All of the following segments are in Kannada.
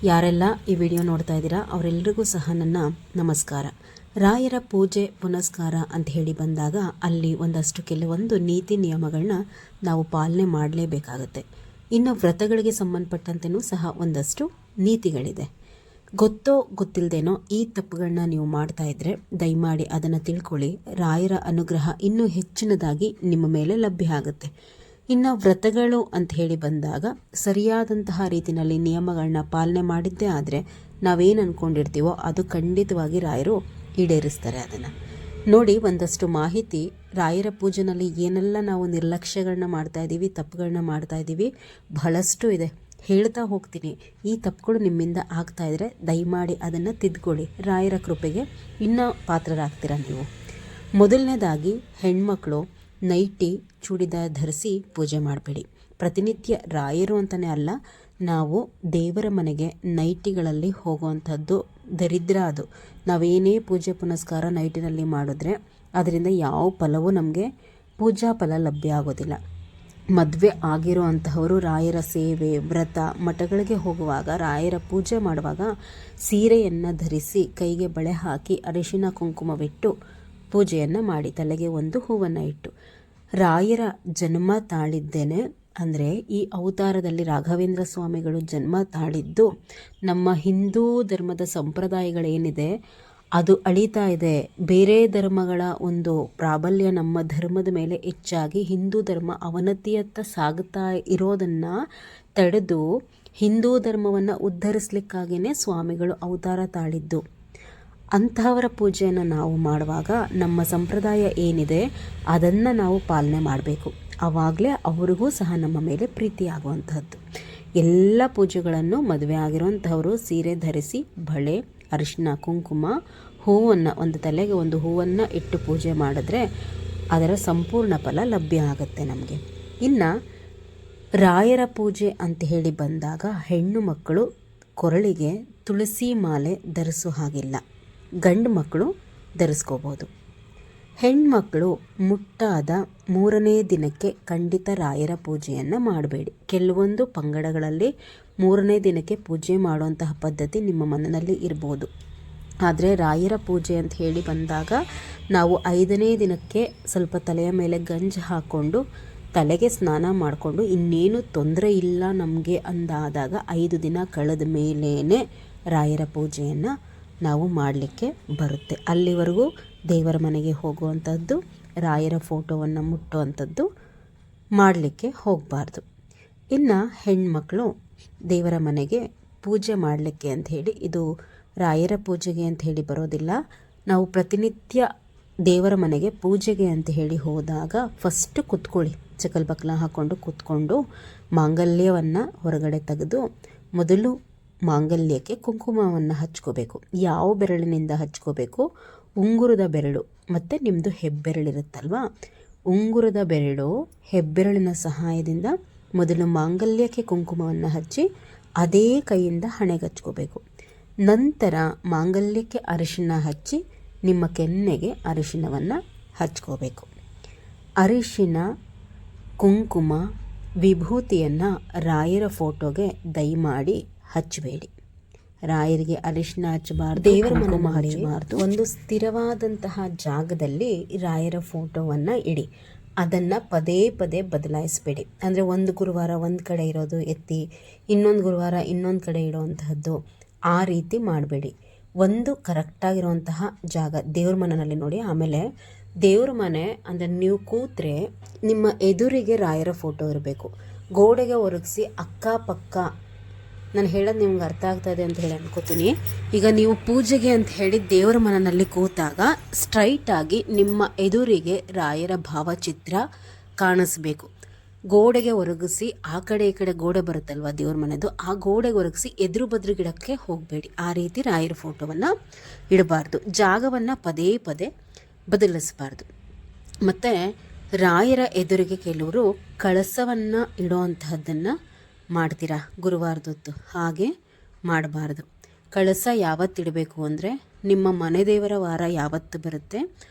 ಯಾರೆಲ್ಲ ಈ ವಿಡಿಯೋ ನೋಡ್ತಾ ಇದ್ದೀರಾ ಅವರೆಲ್ಲರಿಗೂ ಸಹ ನನ್ನ ನಮಸ್ಕಾರ. ರಾಯರ ಪೂಜೆ ಪುನಸ್ಕಾರ ಅಂತ ಹೇಳಿ ಬಂದಾಗ ಅಲ್ಲಿ ಒಂದಷ್ಟು ಕೆಲವೊಂದು ನೀತಿ ನಿಯಮಗಳನ್ನ ನಾವು ಪಾಲನೆ ಮಾಡಲೇಬೇಕಾಗತ್ತೆ. ಇನ್ನು ವ್ರತಗಳಿಗೆ ಸಂಬಂಧಪಟ್ಟಂತೆಯೂ ಸಹ ಒಂದಷ್ಟು ನೀತಿಗಳಿದೆ. ಗೊತ್ತೋ ಗೊತ್ತಿಲ್ಲದೇನೋ ಈ ತಪ್ಪುಗಳನ್ನ ನೀವು ಮಾಡ್ತಾ ಇದ್ದರೆ ದಯಮಾಡಿ ಅದನ್ನು ತಿಳ್ಕೊಳ್ಳಿ. ರಾಯರ ಅನುಗ್ರಹ ಇನ್ನೂ ಹೆಚ್ಚಿನದಾಗಿ ನಿಮ್ಮ ಮೇಲೆ ಲಭ್ಯ ಆಗುತ್ತೆ. ಇನ್ನು ವ್ರತಗಳು ಅಂತ ಹೇಳಿ ಬಂದಾಗ ಸರಿಯಾದಂತಹ ರೀತಿಯಲ್ಲಿ ನಿಯಮಗಳನ್ನ ಪಾಲನೆ ಮಾಡಿದ್ದೇ ಆದರೆ ನಾವೇನು ಅಂದ್ಕೊಂಡಿರ್ತೀವೋ ಅದು ಖಂಡಿತವಾಗಿ ರಾಯರು ಈಡೇರಿಸ್ತಾರೆ. ಅದನ್ನು ನೋಡಿ, ಒಂದಷ್ಟು ಮಾಹಿತಿ ರಾಯರ ಪೂಜೆನಲ್ಲಿ ಏನೆಲ್ಲ ನಾವು ನಿರ್ಲಕ್ಷ್ಯಗಳನ್ನ ಮಾಡ್ತಾ ಇದ್ದೀವಿ, ತಪ್ಪುಗಳನ್ನ ಮಾಡ್ತಾ ಇದ್ದೀವಿ, ಬಹಳಷ್ಟು ಇದೆ. ಹೇಳ್ತಾ ಹೋಗ್ತೀನಿ. ಈ ತಪ್ಪುಗಳು ನಿಮ್ಮಿಂದ ಆಗ್ತಾ ಇದ್ದರೆ ದಯಮಾಡಿ ಅದನ್ನು ತಿದ್ಕೊಳ್ಳಿ. ರಾಯರ ಕೃಪೆಗೆ ಇನ್ನೂ ಪಾತ್ರರಾಗ್ತೀರ ನೀವು. ಮೊದಲನೇದಾಗಿ, ಹೆಣ್ಮಕ್ಳು ನೈಟಿ ಚೂಡಿದಾರ್ ಧರಿಸಿ ಪೂಜೆ ಮಾಡಬೇಡಿ. ಪ್ರತಿನಿತ್ಯ ರಾಯರು ಅಂತಲೇ ಅಲ್ಲ, ನಾವು ದೇವರ ಮನೆಗೆ ನೈಟಿಗಳಲ್ಲಿ ಹೋಗುವಂಥದ್ದು ದರಿದ್ರ. ಅದು ನಾವೇನೇ ಪೂಜೆ ಪುನಸ್ಕಾರ ನೈಟಿನಲ್ಲಿ ಮಾಡಿದ್ರೆ ಅದರಿಂದ ಯಾವ ಫಲವೂ ನಮಗೆ ಪೂಜಾ ಫಲ ಲಭ್ಯ ಆಗೋದಿಲ್ಲ. ಮದುವೆ ಆಗಿರೋ ಅಂತಹವರು ರಾಯರ ಸೇವೆ, ವ್ರತ, ಮಠಗಳಿಗೆ ಹೋಗುವಾಗ, ರಾಯರ ಪೂಜೆ ಮಾಡುವಾಗ ಸೀರೆಯನ್ನು ಧರಿಸಿ ಕೈಗೆ ಬಳೆ ಹಾಕಿ ಅರಿಶಿನ ಕುಂಕುಮವಿಟ್ಟು ಪೂಜೆಯನ್ನು ಮಾಡಿ ತಲೆಗೆ ಒಂದು ಹೂವನ್ನು ಇಟ್ಟು ರಾಯರ ಜನ್ಮ ತಾಳಿದ್ದೇನೆ. ಅಂದರೆ ಈ ಅವತಾರದಲ್ಲಿ ರಾಘವೇಂದ್ರ ಸ್ವಾಮಿಗಳು ಜನ್ಮ ತಾಳಿದ್ದು ನಮ್ಮ ಹಿಂದೂ ಧರ್ಮದ ಸಂಪ್ರದಾಯಗಳೇನಿದೆ ಅದು ಅಳಿತಾ ಇದೆ. ಬೇರೆ ಧರ್ಮಗಳ ಒಂದು ಪ್ರಾಬಲ್ಯ ನಮ್ಮ ಧರ್ಮದ ಮೇಲೆ ಹೆಚ್ಚಾಗಿ ಹಿಂದೂ ಧರ್ಮ ಅವನತಿಯತ್ತ ಸಾಗುತ್ತಾ ಇರೋದನ್ನು ತಡೆದು ಹಿಂದೂ ಧರ್ಮವನ್ನು ಉದ್ಧರಿಸಲಿಕ್ಕಾಗಿಯೇ ಸ್ವಾಮಿಗಳು ಅವತಾರ ತಾಳಿದ್ದು. ಅಂತಹವರ ಪೂಜೆಯನ್ನು ನಾವು ಮಾಡುವಾಗ ನಮ್ಮ ಸಂಪ್ರದಾಯ ಏನಿದೆ ಅದನ್ನು ನಾವು ಪಾಲನೆ ಮಾಡಬೇಕು. ಆವಾಗಲೇ ಅವರಿಗೂ ಸಹ ನಮ್ಮ ಮೇಲೆ ಪ್ರೀತಿ ಆಗುವಂತಹದ್ದು. ಎಲ್ಲ ಪೂಜೆಗಳನ್ನು ಮದುವೆ ಆಗಿರುವಂಥವರು ಸೀರೆ ಧರಿಸಿ ಬಳೆ, ಅರಿಶಿನ ಕುಂಕುಮ, ಹೂವನ್ನು, ಒಂದು ತಲೆಗೆ ಒಂದು ಹೂವನ್ನು ಇಟ್ಟು ಪೂಜೆ ಮಾಡಿದ್ರೆ ಅದರ ಸಂಪೂರ್ಣ ಫಲ ಲಭ್ಯ ಆಗುತ್ತೆ ನಮಗೆ. ಇನ್ನು ರಾಯರ ಪೂಜೆ ಅಂತ ಹೇಳಿ ಬಂದಾಗ ಹೆಣ್ಣು ಮಕ್ಕಳು ಕೊರಳಿಗೆ ತುಳಸಿ ಮಾಲೆ ಧರಿಸೋ ಹಾಗಿಲ್ಲ. ಗಂಡು ಮಕ್ಕಳು ಧರಿಸ್ಕೋಬೋದು. ಹೆಣ್ಮಕ್ಕಳು ಮುಟ್ಟಾದ 3ನೇ ದಿನಕ್ಕೆ ಖಂಡಿತ ರಾಯರ ಪೂಜೆಯನ್ನು ಮಾಡಬೇಡಿ. ಕೆಲವೊಂದು ಪಂಗಡಗಳಲ್ಲಿ 3ನೇ ದಿನಕ್ಕೆ ಪೂಜೆ ಮಾಡುವಂತಹ ಪದ್ಧತಿ ನಿಮ್ಮ ಮನೆಯಲ್ಲಿ ಇರ್ಬೋದು. ಆದರೆ ರಾಯರ ಪೂಜೆ ಅಂತ ಹೇಳಿ ಬಂದಾಗ ನಾವು 5ನೇ ದಿನಕ್ಕೆ ಸ್ವಲ್ಪ ತಲೆಯ ಮೇಲೆ ಗಂಜಿ ಹಾಕ್ಕೊಂಡು ತಲೆಗೆ ಸ್ನಾನ ಮಾಡಿಕೊಂಡು ಇನ್ನೇನು ತೊಂದರೆ ಇಲ್ಲ ನಮಗೆ ಅಂದಾದಾಗ 5 ದಿನ ಕಳೆದ ಮೇಲೇ ರಾಯರ ಪೂಜೆಯನ್ನು ನಾವು ಮಾಡಲಿಕ್ಕೆ ಬರುತ್ತೆ. ಅಲ್ಲಿವರೆಗೂ ದೇವರ ಮನೆಗೆ ಹೋಗುವಂಥದ್ದು, ರಾಯರ ಫೋಟೋವನ್ನು ಮುಟ್ಟುವಂಥದ್ದು ಮಾಡಲಿಕ್ಕೆ ಹೋಗಬಾರ್ದು. ಇನ್ನು ಹೆಣ್ಮಕ್ಳು ದೇವರ ಮನೆಗೆ ಪೂಜೆ ಮಾಡಲಿಕ್ಕೆ ಅಂಥೇಳಿ, ಇದು ರಾಯರ ಪೂಜೆಗೆ ಅಂತ ಹೇಳಿ ಬರೋದಿಲ್ಲ. ನಾವು ಪ್ರತಿನಿತ್ಯ ದೇವರ ಮನೆಗೆ ಪೂಜೆಗೆ ಅಂತ ಹೇಳಿ ಹೋದಾಗ ಫಸ್ಟ್ ಕೂತ್ಕೊಳ್ಳಿ, ಚಕಲ್ಬಕ್ಲ ಹಾಕ್ಕೊಂಡು ಕೂತ್ಕೊಂಡು ಮಾಂಗಲ್ಯವನ್ನು ಹೊರಗಡೆ ತೆಗೆದು ಮೊದಲು ಮಾಂಗಲ್ಯಕ್ಕೆ ಕುಂಕುಮವನ್ನು ಹಚ್ಕೋಬೇಕು. ಯಾವ ಬೆರಳಿನಿಂದ ಹಚ್ಕೋಬೇಕು? ಉಂಗುರದ ಬೆರಳು ಮತ್ತು ನಿಮ್ಮದು ಹೆಬ್ಬೆರಳಿರುತ್ತಲ್ವ, ಉಂಗುರದ ಬೆರಳು ಹೆಬ್ಬೆರಳಿನ ಸಹಾಯದಿಂದ ಮೊದಲು ಮಾಂಗಲ್ಯಕ್ಕೆ ಕುಂಕುಮವನ್ನು ಹಚ್ಚಿ ಅದೇ ಕೈಯಿಂದ ಹಣೆಗೆ ಹಚ್ಕೋಬೇಕು. ನಂತರ ಮಾಂಗಲ್ಯಕ್ಕೆ ಅರಿಶಿನ ಹಚ್ಚಿ ನಿಮ್ಮ ಕೆನ್ನೆಗೆ ಅರಿಶಿನವನ್ನು ಹಚ್ಕೋಬೇಕು. ಅರಿಶಿನ, ಕುಂಕುಮ, ವಿಭೂತಿಯನ್ನು ರಾಯರ ಫೋಟೋಗೆ ದಯಮಾಡಿ ಹಚ್ಚಬೇಡಿ. ರಾಯರಿಗೆ ಅರಿಶಿನ ಹಚ್ಚಬಾರ್ದು, ದೇವರ ಕುಂಕುಮ ಹಚ್ಚಬಾರ್ದು. ಒಂದು ಸ್ಥಿರವಾದಂತಹ ಜಾಗದಲ್ಲಿ ರಾಯರ ಫೋಟೋವನ್ನು ಇಡಿ. ಅದನ್ನು ಪದೇ ಪದೇ ಬದಲಾಯಿಸಬೇಡಿ. ಅಂದರೆ ಒಂದು ಗುರುವಾರ ಒಂದು ಕಡೆ ಇರೋದು ಎತ್ತಿ, ಇನ್ನೊಂದು ಗುರುವಾರ ಇನ್ನೊಂದು ಕಡೆ ಇಡುವಂತಹದ್ದು, ಆ ರೀತಿ ಮಾಡಬೇಡಿ. ಒಂದು ಕರೆಕ್ಟಾಗಿರುವಂತಹ ಜಾಗ ದೇವ್ರ ಮನೆಯಲ್ಲಿ ನೋಡಿ. ಆಮೇಲೆ ದೇವ್ರ ಮನೆ ಅಂದರೆ ನೀವು ಕೂತ್ರೆ ನಿಮ್ಮ ಎದುರಿಗೆ ರಾಯರ ಫೋಟೋ ಇರಬೇಕು. ಗೋಡೆಗೆ ಒರಗಿಸಿ ಅಕ್ಕಪಕ್ಕ, ನಾನು ಹೇಳೋದು ನಿಮ್ಗೆ ಅರ್ಥ ಆಗ್ತಾ ಇದೆ ಅಂತ ಹೇಳಿ ಅನ್ಕೋತೀನಿ. ಈಗ ನೀವು ಪೂಜೆಗೆ ಅಂತ ಹೇಳಿ ದೇವರ ಮನೆಯಲ್ಲಿ ಕೂತಾಗ ಸ್ಟ್ರೈಟಾಗಿ ನಿಮ್ಮ ಎದುರಿಗೆ ರಾಯರ ಭಾವಚಿತ್ರ ಕಾಣಿಸ್ಬೇಕು. ಗೋಡೆಗೆ ಒರಗಿಸಿ ಆ ಕಡೆ ಈ ಕಡೆ ಗೋಡೆ ಬರುತ್ತಲ್ವ ದೇವ್ರ ಮನೆದು, ಆ ಗೋಡೆಗೆ ಒರಗಿಸಿ ಎದುರು ಬದ್ರು ಗಿಡಕ್ಕೆ ಹೋಗಬೇಡಿ. ಆ ರೀತಿ ರಾಯರ ಫೋಟೋವನ್ನು ಇಡಬಾರ್ದು. ಜಾಗವನ್ನು ಪದೇ ಪದೇ ಬದಲಿಸಬಾರ್ದು. ಮತ್ತು ರಾಯರ ಎದುರಿಗೆ ಕೆಲವರು ಕಳಸವನ್ನು ಇಡುವಂತಹದ್ದನ್ನು ಮಾಡ್ತೀರಾ ಗುರುವಾರದೊತ್ತು. ಹಾಗೆ ಮಾಡಬಾರ್ದು. ಕಳಸ ಯಾವತ್ತಿಡಬೇಕು ಅಂದರೆ ನಿಮ್ಮ ಮನೆ ದೇವರ ವಾರ ಯಾವತ್ತು ಬರುತ್ತೆ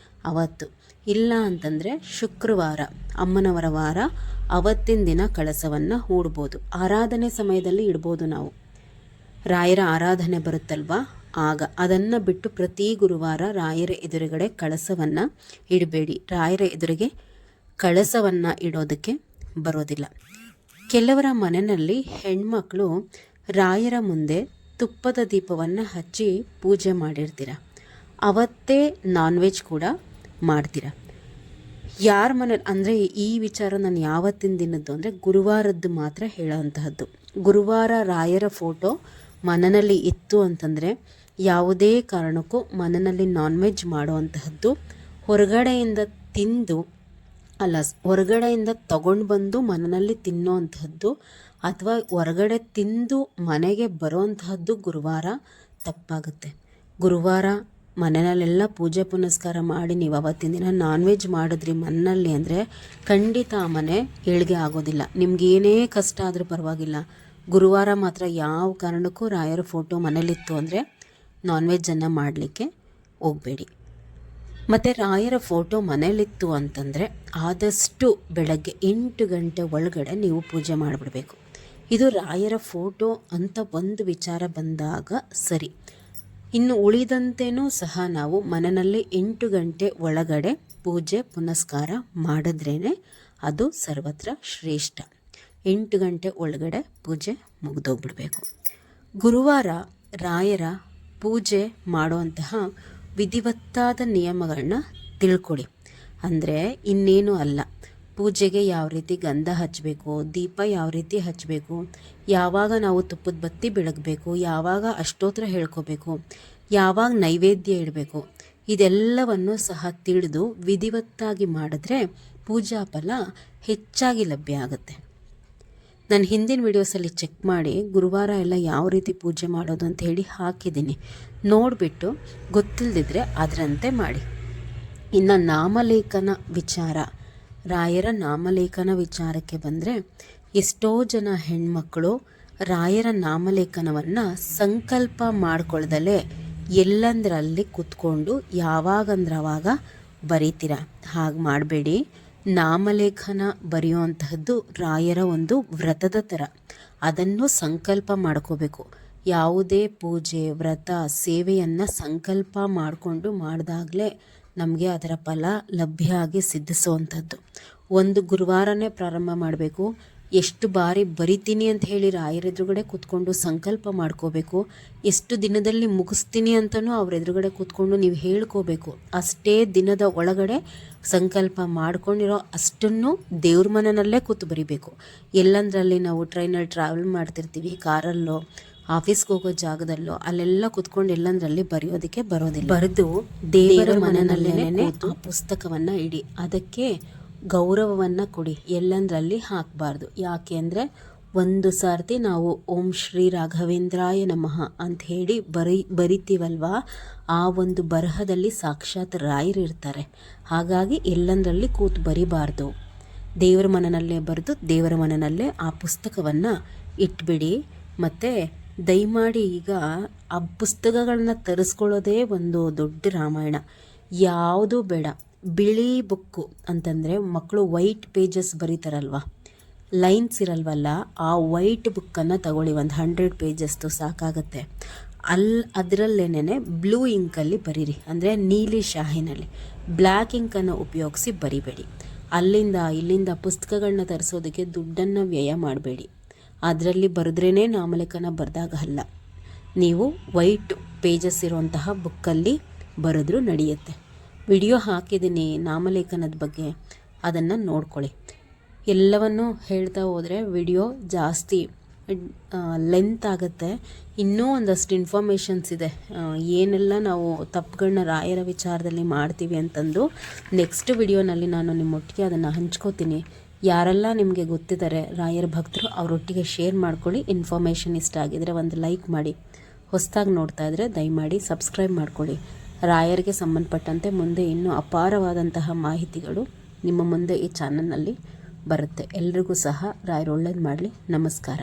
ಅವತ್ತು. ಇಲ್ಲ ಅಂತಂದರೆ ಶುಕ್ರವಾರ ಅಮ್ಮನವರ ವಾರ, ಅವತ್ತಿನ ದಿನ ಕಳಸವನ್ನು ಹೂಡ್ಬೋದು. ಆರಾಧನೆ ಸಮಯದಲ್ಲಿ ಇಡ್ಬೋದು ನಾವು. ರಾಯರ ಆರಾಧನೆ ಬರುತ್ತಲ್ವ ಆಗ ಅದನ್ನು ಬಿಟ್ಟು ಪ್ರತಿ ಗುರುವಾರ ರಾಯರ ಎದುರುಗಡೆ ಕಳಸವನ್ನು ಇಡಬೇಡಿ. ರಾಯರ ಎದುರಿಗೆ ಕಳಸವನ್ನು ಇಡೋದಕ್ಕೆ ಬರೋದಿಲ್ಲ. ಕೆಲವರ ಮನೆಯಲ್ಲಿ ಹೆಣ್ಮಕ್ಳು ರಾಯರ ಮುಂದೆ ತುಪ್ಪದ ದೀಪವನ್ನು ಹಚ್ಚಿ ಪೂಜೆ ಮಾಡಿರ್ತೀರ. ಅವತ್ತೇ ನಾನ್ ವೆಜ್ ಕೂಡ ಮಾಡ್ತೀರ. ಯಾರ ಮನೇಲಿ ಅಂದರೆ ಈ ವಿಚಾರ ನಾನು ಯಾವತ್ತಿನ ದಿನದ್ದು ಅಂದರೆ ಗುರುವಾರದ್ದು ಮಾತ್ರ ಹೇಳೋವಂತಹದ್ದು. ಗುರುವಾರ ರಾಯರ ಫೋಟೋ ಮನೆಯಲ್ಲಿ ಇತ್ತು ಅಂತಂದರೆ ಯಾವುದೇ ಕಾರಣಕ್ಕೂ ಮನೆಯಲ್ಲಿ ನಾನ್ ವೆಜ್ ಮಾಡುವಂತಹದ್ದು ಹೊರಗಡೆಯಿಂದ ಹೊರಗಡೆಯಿಂದ ತಗೊಂಡು ಬಂದು ಮನೆಯಲ್ಲಿ ತಿನ್ನೋವಂತಹದ್ದು ಅಥವಾ ಹೊರಗಡೆ ತಿಂದು ಮನೆಗೆ ಬರೋವಂತಹದ್ದು ಗುರುವಾರ ತಪ್ಪಾಗುತ್ತೆ. ಗುರುವಾರ ಮನೆಯಲ್ಲೆಲ್ಲ ಪೂಜೆ ಪುನಸ್ಕಾರ ಮಾಡಿ ನೀವು ಅವತ್ತಿನ ದಿನ ನಾನ್ ವೆಜ್ ಮಾಡಿದ್ರಿ ಮನೆಯಲ್ಲಿ ಅಂದರೆ ಖಂಡಿತ ಆ ಮನೆ ಏಳಿಗೆ ಆಗೋದಿಲ್ಲ. ನಿಮ್ಗೆ ಏನೇ ಕಷ್ಟ ಆದರೂ ಪರವಾಗಿಲ್ಲ, ಗುರುವಾರ ಮಾತ್ರ ಯಾವ ಕಾರಣಕ್ಕೂ ರಾಯರ ಫೋಟೋ ಮನೇಲಿತ್ತು ಅಂದರೆ ನಾನ್ ವೆಜ್ಜನ್ನು ಮಾಡಲಿಕ್ಕೆ ಹೋಗಬೇಡಿ. ಮತ್ತು ರಾಯರ ಫೋಟೋ ಮನೇಲಿತ್ತು ಅಂತಂದರೆ ಆದಷ್ಟು ಬೆಳಗ್ಗೆ 8 ಗಂಟೆ ಒಳಗಡೆ ನೀವು ಪೂಜೆ ಮಾಡಿಬಿಡಬೇಕು. ಇದು ರಾಯರ ಫೋಟೋ ಅಂತ ಒಂದು ವಿಚಾರ ಬಂದಾಗ ಸರಿ. ಇನ್ನು ಉಳಿದಂತೆಯೂ ಸಹ ನಾವು ಮನೆಯಲ್ಲಿ 8 ಗಂಟೆ ಒಳಗಡೆ ಪೂಜೆ ಪುನಸ್ಕಾರ ಮಾಡಿದ್ರೇ ಅದು ಸರ್ವತ್ರ ಶ್ರೇಷ್ಠ. 8 ಗಂಟೆ ಒಳಗಡೆ ಪೂಜೆ ಮುಗಿದೋಗ್ಬಿಡ್ಬೇಕು. ಗುರುವಾರ ರಾಯರ ಪೂಜೆ ಮಾಡುವಂತಹ ವಿಧಿವತ್ತಾದ ನಿಯಮಗಳನ್ನ ತಿಳ್ಕೊಳ್ಳಿ. ಅಂದರೆ ಇನ್ನೇನು ಅಲ್ಲ, ಪೂಜೆಗೆ ಯಾವ ರೀತಿ ಗಂಧ ಹಚ್ಚಬೇಕು, ದೀಪ ಯಾವ ರೀತಿ ಹಚ್ಚಬೇಕು, ಯಾವಾಗ ನಾವು ತುಪ್ಪದ ಬತ್ತಿ ಬೆಳಗಬೇಕು, ಯಾವಾಗ ಅಷ್ಟೋತ್ರ ಹೇಳ್ಕೋಬೇಕು, ಯಾವಾಗ ನೈವೇದ್ಯ ಇಡಬೇಕು, ಇದೆಲ್ಲವನ್ನು ಸಹ ತಿಳಿದು ವಿಧಿವತ್ತಾಗಿ ಮಾಡಿದ್ರೆ ಪೂಜಾ ಫಲ ಹೆಚ್ಚಾಗಿ ಲಭ್ಯ ಆಗುತ್ತೆ. ನಾನು ಹಿಂದಿನ ವಿಡಿಯೋಸಲ್ಲಿ ಚೆಕ್ ಮಾಡಿ ಗುರುವಾರ ಎಲ್ಲ ಯಾವ ರೀತಿ ಪೂಜೆ ಮಾಡೋದು ಅಂತ ಹೇಳಿ ಹಾಕಿದ್ದೀನಿ. ನೋಡಿಬಿಟ್ಟು ಗೊತ್ತಿಲ್ಲದಿದ್ದರೆ ಅದರಂತೆ ಮಾಡಿ. ಇನ್ನು ನಾಮಲೇಖನ ವಿಚಾರ, ರಾಯರ ನಾಮಲೇಖನ ವಿಚಾರಕ್ಕೆ ಬಂದರೆ ಎಷ್ಟೋ ಜನ ಹೆಣ್ಮಕ್ಕಳು ರಾಯರ ನಾಮಲೇಖನವನ್ನು ಸಂಕಲ್ಪ ಮಾಡ್ಕೊಳ್ದಲೇ ಎಲ್ಲಂದ್ರಲ್ಲಿ ಕೂತ್ಕೊಂಡು ಯಾವಾಗಂದ್ರವಾಗ ಬರೀತೀರ. ಹಾಗೆ ಮಾಡಬೇಡಿ. ನಾಮಲೇಖನ ಬರೆಯುವಂತಹದ್ದು ರಾಯರ ಒಂದು ವ್ರತದ ಥರ. ಅದನ್ನು ಸಂಕಲ್ಪ ಮಾಡ್ಕೋಬೇಕು. ಯಾವುದೇ ಪೂಜೆ ವ್ರತ ಸೇವೆಯನ್ನು ಸಂಕಲ್ಪ ಮಾಡಿಕೊಂಡು ಮಾಡಿದಾಗಲೇ ನಮಗೆ ಅದರ ಫಲ ಲಭ್ಯ ಆಗಿ ಸಿದ್ಧಿಸುವಂಥದ್ದು. ಒಂದು ಗುರುವಾರನೇ ಪ್ರಾರಂಭ ಮಾಡಬೇಕು. ಎಷ್ಟು ಬಾರಿ ಬರಿತೀನಿ ಅಂತ ಹೇಳಿ ರಾಯರ ಎದುರುಗಡೆ ಕೂತ್ಕೊಂಡು ಸಂಕಲ್ಪ ಮಾಡ್ಕೋಬೇಕು. ಎಷ್ಟು ದಿನದಲ್ಲಿ ಮುಗಿಸ್ತೀನಿ ಅಂತಲೂ ಅವ್ರ ಎದುರುಗಡೆ ಕೂತ್ಕೊಂಡು ನೀವು ಹೇಳ್ಕೋಬೇಕು. ಅಷ್ಟೇ ದಿನದ ಒಳಗಡೆ ಸಂಕಲ್ಪ ಮಾಡ್ಕೊಂಡಿರೋ ಅಷ್ಟನ್ನು ದೇವ್ರ ಮನೆಯಲ್ಲೇ ಕೂತು ಬರಿಬೇಕು. ಎಲ್ಲಂದ್ರಲ್ಲಿ ನಾವು ಟ್ರೈನಲ್ಲಿ ಟ್ರಾವೆಲ್ ಮಾಡ್ತಿರ್ತೀವಿ, ಕಾರಲ್ಲೋ ಆಫೀಸ್ಗೆ ಹೋಗೋ ಜಾಗದಲ್ಲೋ ಅಲ್ಲೆಲ್ಲ ಕೂತ್ಕೊಂಡು ಎಲ್ಲಂದ್ರಲ್ಲಿ ಬರೆಯೋದಕ್ಕೆ ಬರೋದಿಲ್ಲ. ಬರೆದು ದೇವರ ಮನೆಯಲ್ಲೇ ಪುಸ್ತಕವನ್ನು ಇಡಿ. ಅದಕ್ಕೆ ಗೌರವವನ್ನು ಕೊಡಿ. ಎಲ್ಲಂದ್ರಲ್ಲಿ ಹಾಕಬಾರ್ದು. ಯಾಕೆ ಅಂದರೆ ಒಂದು ಸಾರ್ತಿ ನಾವು ಓಂ ಶ್ರೀ ರಾಘವೇಂದ್ರಾಯ ನಮಃ ಅಂತ ಹೇಳಿ ಬರಿತೀವಲ್ವ, ಆ ಒಂದು ಬರಹದಲ್ಲಿ ಸಾಕ್ಷಾತ್ ರಾಯರು ಇರ್ತಾರೆ. ಹಾಗಾಗಿ ಎಲ್ಲಂದ್ರಲ್ಲಿ ಕೂತು ಬರಿಬಾರ್ದು. ದೇವರ ಮನೆಯಲ್ಲೇ ಬರೆದು ದೇವರ ಮನೆಯಲ್ಲೇ ಆ ಪುಸ್ತಕವನ್ನು ಇಟ್ಬಿಡಿ. ಮತ್ತು ದಯಮಾಡಿ ಈಗ ಆ ಪುಸ್ತಕಗಳನ್ನ ತರಿಸ್ಕೊಳ್ಳೋದೇ ಒಂದು ದೊಡ್ಡ ರಾಮಾಯಣ. ಯಾವುದೂ ಬೇಡ, ಬಿಳಿ ಬುಕ್ಕು ಅಂತಂದರೆ ಮಕ್ಕಳು ವೈಟ್ ಪೇಜಸ್ ಬರೀತಾರಲ್ವ, ಲೈನ್ಸ್ ಇರಲ್ವಲ್ಲ, ಆ ವೈಟ್ ಬುಕ್ಕನ್ನು ತಗೊಳ್ಳಿ. ಒಂದು 100 ಪೇಜಸ್ದು ಸಾಕಾಗುತ್ತೆ. ಅದರಲ್ಲೇನೆ ಬ್ಲೂ ಇಂಕಲ್ಲಿ ಬರೀರಿ. ಅಂದರೆ ನೀಲಿ ಶಾಹಿನಲ್ಲಿ ಬ್ಲ್ಯಾಕ್ ಇಂಕನ್ನು ಉಪಯೋಗಿಸಿ ಬರಿಬೇಡಿ. ಅಲ್ಲಿಂದ ಇಲ್ಲಿಂದ ಪುಸ್ತಕಗಳನ್ನ ತರಿಸೋದಕ್ಕೆ ದುಡ್ಡನ್ನು ವ್ಯಯ ಮಾಡಬೇಡಿ. ಅದರಲ್ಲಿ ಬರೆದ್ರೇ ನಾಮಲೇಖನ ಬರೆದಾಗ ಅಲ್ಲ, ನೀವು ವೈಟ್ ಪೇಜಸ್ ಇರುವಂತಹ ಬುಕ್ಕಲ್ಲಿ ಬರೆದ್ರೂ ನಡೆಯುತ್ತೆ. ವಿಡಿಯೋ ಹಾಕಿದ್ದೀನಿ ನಾಮಲೇಖನದ ಬಗ್ಗೆ, ಅದನ್ನು ನೋಡ್ಕೊಳ್ಳಿ. ಎಲ್ಲವನ್ನು ಹೇಳ್ತಾ ಹೋದರೆ ವಿಡಿಯೋ ಜಾಸ್ತಿ ಲೆಂತ್ ಆಗುತ್ತೆ. ಇನ್ನೂ ಒಂದಷ್ಟು ಇನ್ಫಾರ್ಮೇಷನ್ಸ್ ಇದೆ, ಏನೆಲ್ಲ ನಾವು ತಪ್ಪುಗಳನ್ನ ರಾಯರ ವಿಚಾರದಲ್ಲಿ ಮಾಡ್ತೀವಿ ಅಂತಂದು ನೆಕ್ಸ್ಟ್ ವಿಡಿಯೋನಲ್ಲಿ ನಾನು ನಿಮ್ಮೊಟ್ಟಿಗೆ ಅದನ್ನು ಹಂಚ್ಕೋತೀನಿ. ಯಾರೆಲ್ಲ ನಿಮಗೆ ಗೊತ್ತಿದ್ದಾರೆ ರಾಯರ ಭಕ್ತರು, ಅವರೊಟ್ಟಿಗೆ ಶೇರ್ ಮಾಡ್ಕೊಳ್ಳಿ. ಇನ್ಫಾರ್ಮೇಷನ್ ಇಷ್ಟ ಆಗಿದರೆ ಒಂದು ಲೈಕ್ ಮಾಡಿ. ಹೊಸದಾಗಿ ನೋಡ್ತಾ ಇದ್ದರೆ ದಯಮಾಡಿ ಸಬ್ಸ್ಕ್ರೈಬ್ ಮಾಡ್ಕೊಳ್ಳಿ. ರಾಯರಿಗೆ ಸಂಬಂಧಪಟ್ಟಂತೆ ಮುಂದೆ ಇನ್ನೂ ಅಪಾರವಾದಂತಹ ಮಾಹಿತಿಗಳು ನಿಮ್ಮ ಮುಂದೆ ಈ ಚಾನಲ್ನಲ್ಲಿ ಬರುತ್ತೆ. ಎಲ್ರಿಗೂ ಸಹ ರಾಯರು ಒಳ್ಳೇದು ಮಾಡಲಿ. ನಮಸ್ಕಾರ.